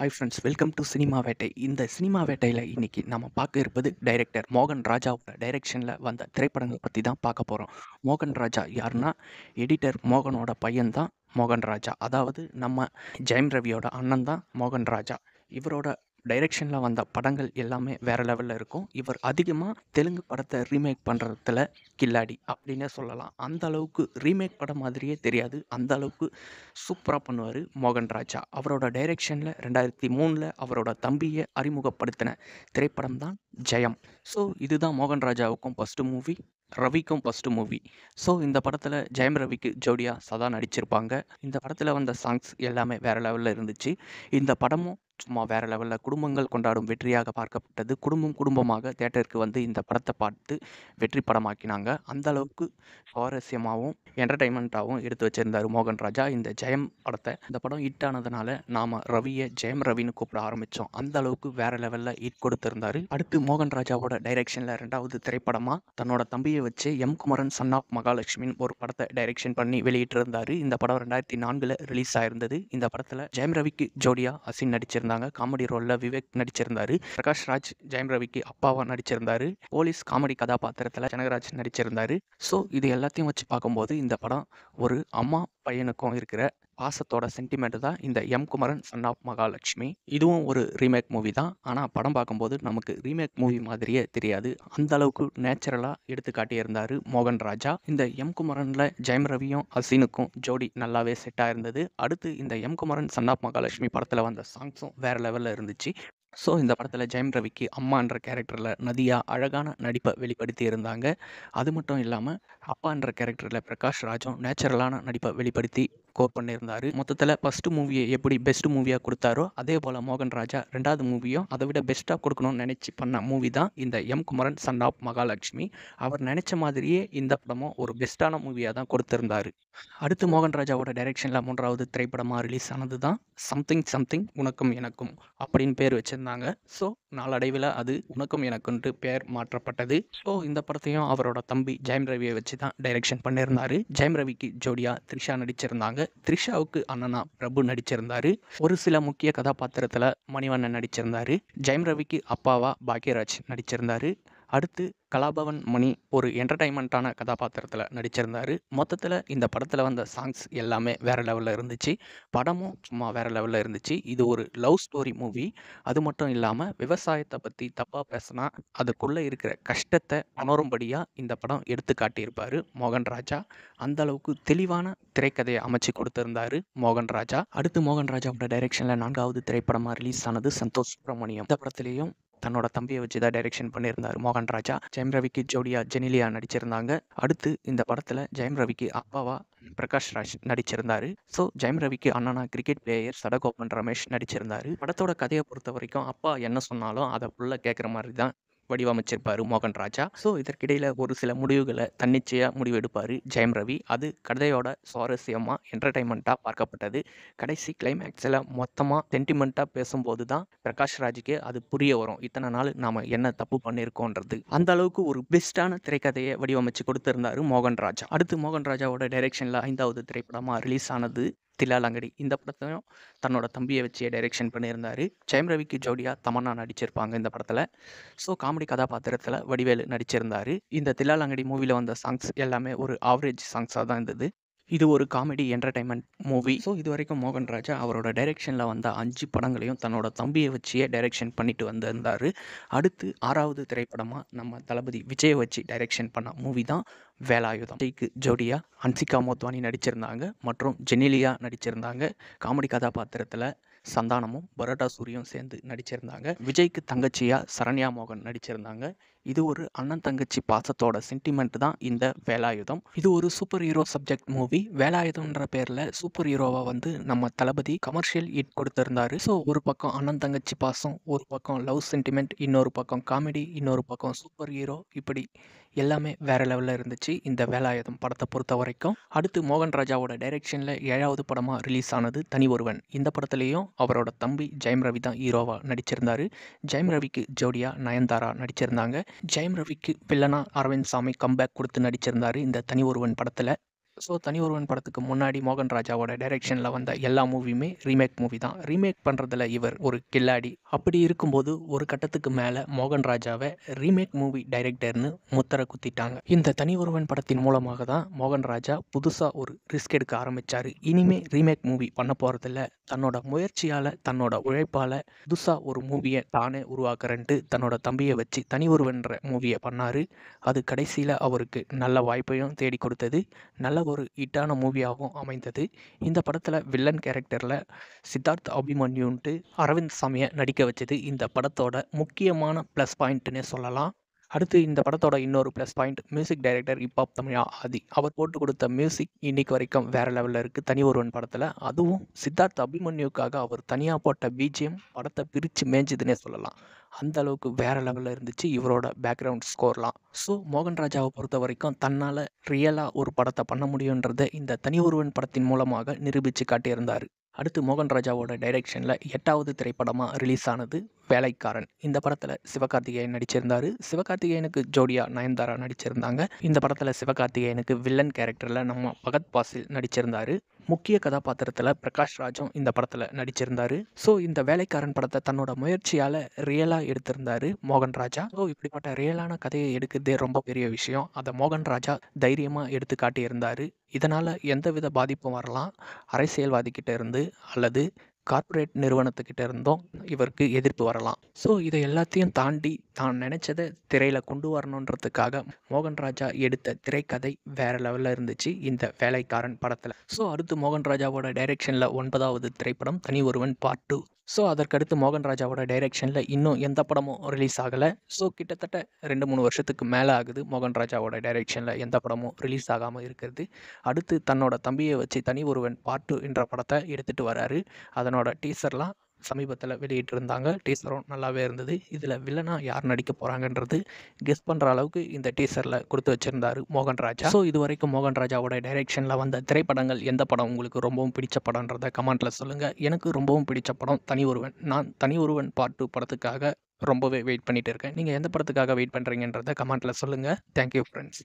Hi friends, welcome to cinema வேட்டை. இந்த cinema வேட்டையில் இன்னைக்கு நம்ம பார்க்க இருப்பது டைரக்டர் மோகன் ராஜாவோட டைரெக்ஷனில் வந்த திரைப்படங்களை பற்றி தான் பார்க்க போகிறோம். மோகன் ராஜா யாருன்னா, எடிட்டர் மோகனோட பையன் தான் மோகன் ராஜா. அதாவது நம்ம ஜெயம் ரவியோட அண்ணன் தான் மோகன் ராஜா. இவரோட டைரெக்ஷனில் வந்த படங்கள் எல்லாமே வேறு லெவலில் இருக்கும். இவர் அதிகமாக தெலுங்கு படத்தை ரீமேக் பண்ணுறதுல கில்லாடி அப்படின்னே சொல்லலாம். அந்த அளவுக்கு ரீமேக் படம் மாதிரியே தெரியாது, அந்த அளவுக்கு சூப்பராக பண்ணுவார் மோகன் ராஜா. அவரோட டைரெக்ஷனில் 2003 அவரோட தம்பியை அறிமுகப்படுத்தின திரைப்படம் தான் ஜெயம். ஸோ இதுதான் மோகன் ராஜாவுக்கும் ஃபஸ்ட்டு மூவி, ரவிக்கும் ஃபஸ்ட்டு மூவி. ஸோ இந்த படத்தில் ஜெயம் ரவிக்கு ஜோடியாக சதா நடிச்சிருப்பாங்க. இந்த படத்தில் வந்த சாங்ஸ் எல்லாமே வேறு லெவலில் இருந்துச்சு. இந்த படமும் சும்மா வேறு லெவலில் குடும்பங்கள் கொண்டாடும் வெற்றியாக பார்க்கப்பட்டது. குடும்பமாக தியேட்டருக்கு வந்து இந்த படத்தை பார்த்து வெற்றி படமாக்கினாங்க. அந்த அளவுக்கு சுவாரஸ்யமாகவும் என்டர்டைன்மெண்ட்டாகவும் எடுத்து வச்சிருந்தார் மோகன் ராஜா இந்த ஜெயம் படத்தை. இந்த படம் ஹிட் ஆனதுனால நாம் ரவியை ஜெயம் ரவின்னு கூப்பிட ஆரம்பித்தோம். அந்த அளவுக்கு வேறு லெவலில் ஹிட் கொடுத்துருந்தார். அடுத்து மோகன் ராஜாவோட டைரெக்ஷனில் 2வது திரைப்படமாக தன்னோட தம்பியை வச்சு எம் குமரன் சன் ஆஃப் மகாலட்சுமின்னு ஒரு படத்தை டைரெக்ஷன் பண்ணி வெளியிட்டிருந்தார். இந்த படம் 2004 ரிலீஸ் ஆயிருந்தது. இந்த படத்தில் ஜெயம் ரவிக்கு ஜோடியா அசின் நடிச்சிருந்தாங்க. காமெடி ரோலில் விவேக் நடிச்சிருந்தாரு. பிரகாஷ் ராஜ் ஜெயம் ரவிக்கு அப்பாவா நடிச்சிருந்தாரு. போலீஸ் காமெடி கதாபாத்திரத்தில் ஜனகராஜ் நடிச்சிருந்தாரு. ஸோ இது எல்லாத்தையும் வச்சு பார்க்கும்போது இந்த படம் ஒரு அம்மா பையனுக்கும் இருக்கிற பாசத்தோட சென்டிமெண்ட் தான் இந்த M Kumaran son of Mahalakshmi. இதுவும் ஒரு ரீமேக் மூவி தான். ஆனால் படம் பார்க்கும்போது நமக்கு ரீமேக் மூவி மாதிரியே தெரியாது. அந்த அளவுக்கு நேச்சுரலாக எடுத்து காட்டியிருந்தார் மோகன் ராஜா. இந்த எம் குமரனில் ஜெயம் ரவியும் அசினுக்கும் ஜோடி நல்லாவே செட் ஆயிருந்தது. அடுத்து இந்த M Kumaran son of Mahalakshmi படத்தில் வந்த சாங்ஸும் வேறு லெவலில் இருந்துச்சு. ஸோ இந்த படத்தில் ஜெயம் ரவிக்கு அம்மான்ற கேரக்டரில் நதியா அழகான நடிப்பை வெளிப்படுத்தி இருந்தாங்க. அது மட்டும் இல்லாமல் அப்பான்ற கேரக்டரில் பிரகாஷ் ராஜும் நேச்சுரலான நடிப்பை வெளிப்படுத்தி ஸ்கோர் பண்ணியிருந்தார். மொத்தத்தில் ஃபஸ்ட்டு மூவியை எப்படி பெஸ்ட் மூவியாக கொடுத்தாரோ அதே போல் மோகன் ராஜா 2வது மூவியும் அதை விட பெஸ்ட்டாக கொடுக்கணும்னு நினச்சி பண்ண மூவி தான் இந்த M Kumaran son of Mahalakshmi. அவர் நினச்ச மாதிரியே இந்த படமும் ஒரு பெஸ்ட்டான மூவியாக தான் கொடுத்திருந்தார். அடுத்து மோகன் ராஜாவோட டைரெக்ஷனில் 3வது திரைப்படமாக ரிலீஸ் ஆனது தான் சம்திங் சம்திங் உனக்கும் எனக்கும் அப்படின்னு பேர் வச்சுருந்தாங்க. ஸோ நாளடைவில் அது உனக்கும் எனக்குன்ட்டு பேர் மாற்றப்பட்டது. ஸோ இந்த படத்தையும் அவரோட தம்பி ஜெயம் ரவியை வச்சு தான் டைரெக்ஷன் பண்ணியிருந்தார். ஜெயம் ரவிக்கு ஜோடியாக த்ரிஷா நடிச்சிருந்தாங்க. த்ரிஷாவுக்கு அண்ணனா பிரபு நடிச்சிருந்தார். ஒரு சில முக்கிய கதாபாத்திரத்தில் மணிவண்ணன் நடிச்சிருந்தார். ஜெயம் ரவிக்கு அப்பாவா பாக்யராஜ் நடிச்சிருந்தார். அடுத்து கலாபவன் மணி ஒரு என்டர்டைன்மெண்ட்டான கதாபாத்திரத்தில் நடிச்சிருந்தார். மொத்தத்தில் இந்த படத்தில் வந்த சாங்ஸ் எல்லாமே வேறு லெவலில் இருந்துச்சு. படமும் சும்மா வேறு லெவலில் இருந்துச்சு. இது ஒரு லவ் ஸ்டோரி மூவி. அது மட்டும் இல்லாமல் விவசாயத்தை பற்றி தப்பாக பேசினா அதுக்குள்ளே இருக்கிற கஷ்டத்தை உணரும்படியாக இந்த படம் எடுத்து காட்டியிருப்பார் மோகன் ராஜா. அந்த அளவுக்கு தெளிவான திரைக்கதையை அமைச்சு கொடுத்திருந்தாரு மோகன் ராஜா. அடுத்து மோகன் ராஜாவோட டைரெக்ஷனில் 4வது திரைப்படமாக ரிலீஸ் ஆனது சந்தோஷ் சுப்ரமணியம். இந்த படத்துலேயும் தன்னோட தம்பியை வச்சு தான் டைரெக்ஷன் பண்ணியிருந்தார் மோகன் ராஜா. ஜெயம் ரவிக்கு ஜோடியா ஜெனிலியா நடிச்சிருந்தாங்க. அடுத்து இந்த படத்தில் ஜெயம் ரவிக்கு அப்பாவா பிரகாஷ் ராஜ் நடிச்சிருந்தாரு. ஸோ ஜெயம் ரவிக்கு அண்ணனா கிரிக்கெட் பிளேயர் சடகோபன் ரமேஷ் நடிச்சிருந்தாரு. படத்தோட கதையை பொறுத்த வரைக்கும் அப்பா என்ன சொன்னாலும் அதை ஃபுல்லாக கேட்குற மாதிரி தான் வடிவமைச்சிருப்பார் மோகன் ராஜா. ஸோ இதற்கிடையில் ஒரு சில முடிவுகளை தன்னிச்சையாக முடிவெடுப்பார் ஜெயம் ரவி. அது கதையோட சுவாரஸ்யமாக என்டர்டைன்மெண்ட்டாக பார்க்கப்பட்டது. கடைசி கிளைமேக்ஸில் மொத்தமாக சென்டிமெண்ட்டாக பேசும்போது தான் பிரகாஷ் ராஜுக்கே அது புரிய வரும், இத்தனை நாள் நாம் என்ன தப்பு பண்ணியிருக்கோன்றது. அந்த அளவுக்கு ஒரு பெஸ்ட்டான திரைக்கதையை வடிவமைச்சு கொடுத்திருந்தார் மோகன் ராஜா. அடுத்து மோகன் ராஜாவோட டைரெக்ஷனில் 5வது திரைப்படமாக ரிலீஸ் ஆனது தில்லாலங்கடி. இந்த படத்தையும் தன்னோட தம்பியை வச்சு டைரெக்ஷன் பண்ணியிருந்தார். ஜெயம் ரவிக்கு ஜோடியாக தமன்னா நடிச்சிருப்பாங்க இந்த படத்தில். ஸோ காமெடி கதாபாத்திரத்தில் வடிவேலு நடிச்சிருந்தார். இந்த தில்லாலங்கடி மூவியில் வந்த சாங்ஸ் எல்லாமே ஒரு ஆவரேஜ் சாங்ஸாக தான் இருந்தது. இது ஒரு காமெடி என்டர்டைன்மெண்ட் மூவி. ஸோ இது வரைக்கும் மோகன் ராஜா அவரோட டைரெக்ஷனில் வந்த 5 படங்களையும் தன்னோட தம்பியை வச்சியே டைரெக்ஷன் பண்ணிட்டு வந்திருந்தார். அடுத்து 6வது திரைப்படமாக நம்ம தளபதி விஜயை வச்சு டைரெக்ஷன் பண்ண மூவி தான் வேலாயுதம். விஜய்க்கு ஜோடியா ஹன்சிகா மோத்வானி நடிச்சிருந்தாங்க மற்றும் ஜெனிலியா நடிச்சிருந்தாங்க. காமெடி கதாபாத்திரத்தில் சந்தானமும் பரோட்டா சூரியும் சேர்ந்து நடிச்சிருந்தாங்க. விஜய்க்கு தங்கச்சியா சரண்யா மோகன் நடிச்சிருந்தாங்க. இது ஒரு அண்ணன் தங்கச்சி பாசத்தோட சென்டிமெண்ட் தான் இந்த வேலாயுதம். இது ஒரு சூப்பர் ஹீரோ சப்ஜெக்ட் மூவி. வேலாயுதம்ன்ற பேரில் சூப்பர் ஹீரோவை வந்து நம்ம தளபதி கமர்ஷியல் ஹிட் கொடுத்திருந்தாரு. ஸோ ஒரு பக்கம் அண்ணன் தங்கச்சி பாசம், ஒரு பக்கம் லவ் சென்டிமெண்ட், இன்னொரு பக்கம் காமெடி, இன்னொரு பக்கம் சூப்பர் ஹீரோ, இப்படி எல்லாமே வேறு லெவலில் இருந்துச்சு இந்த வேலாயுதம் படத்தை பொறுத்த வரைக்கும். அடுத்து மோகன் ராஜாவோட டைரெக்ஷனில் 7வது படமாக ரிலீஸ் ஆனது தனி ஒருவன். இந்த படத்துலேயும் அவரோட தம்பி ஜெயம் ரவி தான் ஹீரோவாக நடிச்சிருந்தார். ஜெயம் ரவிக்கு ஜோடியா நயன்தாரா நடிச்சிருந்தாங்க. ஜெயம் ரவிக்கு வில்லனா அரவிந்த் சாமி கம்பேக் கொடுத்து நடிச்சிருந்தார் இந்த தனி ஒருவன் படத்தில். தனி ஒருவன் படத்துக்கு முன்னாடி மோகன் ராஜாவோட டைரக்ஷன்ல வந்த எல்லா மூவியுமே ரீமேக் மூவி தான். ரீமேக் பண்றதுல இவர் ஒரு கில்லாடி. அப்படி இருக்கும்போது ஒரு கட்டத்துக்கு மேல மோகன் ராஜாவ ரீமேக் மூவி டைரக்டர்னு முத்திர குத்திட்டாங்க. இந்த தனி ஒருவன் படத்தின் மூலமாக தான் மோகன் ராஜா புதுசா ஒரு ரிஸ்க் எடுக்க ஆரம்பிச்சாரு. இனிமே ரீமேக் மூவி பண்ண போறதில்ல. தன்னோட முயற்சியால, தன்னோட உழைப்பால புதுசா ஒரு மூவிய தானே உருவாக்குறேன்ட்டு தன்னோட தம்பிய வச்சு தனி ஒருவன்ற மூவிய பண்ணாரு. அது கடைசியில அவருக்கு நல்ல வாய்ப்பையும் தேடிக் கொடுத்தது. நல்ல ஒரு ஹிட்டான மூவியாகவும் அமைந்தது. இந்த படத்துல வில்லன் கேரக்டர்ல சித்தார்த் அபிமன்யுன்ட்டு அரவிந்த் சாமிய நடிக்க வச்சது இந்த படத்தோட முக்கியமான ப்ளஸ் பாயிண்ட்னே சொல்லலாம். அடுத்து இந்த படத்தோட இன்னொரு plus point music director hip hop Tamizha Aadhi. அவர் போட்டு கொடுத்த மியூசிக் இன்னைக்கு வரைக்கும் வேற லெவல்ல இருக்கு தனி ஒருவன் படத்துல. அதுவும் சித்தார்த் அபிமன்யுக்காக அவர் தனியா போட்ட பிஜிஎம் படத்தை பிரிச்சு மேய்ஞ்சுதுன்னே சொல்லலாம். அந்த அளவுக்கு வேற லெவல்ல இருந்துச்சு இவரோட பேக்ரவுண்ட் ஸ்கோர்லாம். மோகன் ராஜாவை பொறுத்த வரைக்கும் தன்னால ரியலா ஒரு படத்தை பண்ண முடியுன்றதை இந்த தனி ஒருவன் படத்தின் மூலமாக நிரூபிச்சு காட்டியிருந்தாரு. அடுத்து மோகன் ராஜாவோட டைரக்ஷன்ல 8வது திரைப்படமா ரிலீஸ் ஆனது வேலைக்காரன். இந்த படத்துல சிவகார்த்திகேயன் நடிச்சிருந்தாரு. சிவகார்த்திகேயனுக்கு ஜோடியா நயன்தாரா நடிச்சிருந்தாங்க. இந்த படத்துல சிவகார்த்திகேயனுக்கு வில்லன் கேரக்டர்ல நம்ம பகத் பாசில் நடிச்சிருந்தாரு. முக்கிய கதாபாத்திரத்துல பிரகாஷ் ராஜும் இந்த படத்துல நடிச்சிருந்தாரு. இந்த வேலைக்காரன் படத்தை தன்னோட முயற்சியால ரியலா எடுத்திருந்தாரு மோகன் ராஜா. இப்படிப்பட்ட ரியலான கதையை எடுக்கிறதே ரொம்ப பெரிய விஷயம். அதை மோகன் ராஜா தைரியமா எடுத்து காட்டியிருந்தாரு. இதனால எந்தவித பாதிப்பும் வரலாம். அரசியல்வாதி கிட்ட இருந்து அல்லது கார்ப்பரேட் நிறுவனத்துக்கிட்ட இருந்தும் இவருக்கு எதிர்ப்பு வரலாம். இதை எல்லாத்தையும் தாண்டி தான் நினைச்சதை திரையில கொண்டு வரணுன்றதுக்காக மோகன் ராஜா எடுத்த திரைக்கதை வேற லெவல்ல இருந்துச்சு இந்த வேலைக்காரன் படத்துல. அடுத்து மோகன் ராஜாவோட டைரக்ஷன்ல 9வது திரைப்படம் தனி ஒருவன் பார்ட் 2. அதற்கடுத்து மோகன் ராஜாவோட டைரக்ஷன்ல இன்னும் எந்த படமும் ரிலீஸ் ஆகல. கிட்டத்தட்ட 2-3 வருஷத்துக்கு மேல ஆகுது மோகன் ராஜாவோட டைரக்ஷன்ல எந்த படமும் ரிலீஸ் ஆகாம இருக்கிறது. அடுத்து தன்னோட தம்பியை வச்சு தனி ஒருவன் பார்ட் 2 என்ற படத்தை எடுத்துட்டு வராரு. அதனோட டீசர்லாம் சமீபத்தில் வெளியிட்டிருந்தாங்க. டீசரும் நல்லாவே இருந்தது. இதில் வில்லனா யார் நடிக்க போகிறாங்கன்றது கெஸ் பண்ணுற அளவுக்கு இந்த டீசரில் கொடுத்து வச்சுருந்தாரு மோகன் ராஜா. இது வரைக்கும் மோகன் ராஜாவோட டைரக்ஷனில் வந்த திரைப்படங்கள் எந்த படம் உங்களுக்கு ரொம்பவும் பிடிச்ச படம்ன்றதை கமெண்ட்டில் சொல்லுங்கள். எனக்கு ரொம்பவும் பிடிச்ச படம் தனி ஒருவன். நான் தனி ஒருவன் பார்ட் 2 படத்துக்காக ரொம்பவே வெயிட் பண்ணிட்டு இருக்கேன். நீங்கள் எந்த படத்துக்காக வெயிட் பண்ணுறீங்கன்றதை கமெண்ட்டில் சொல்லுங்கள். Thank you friends.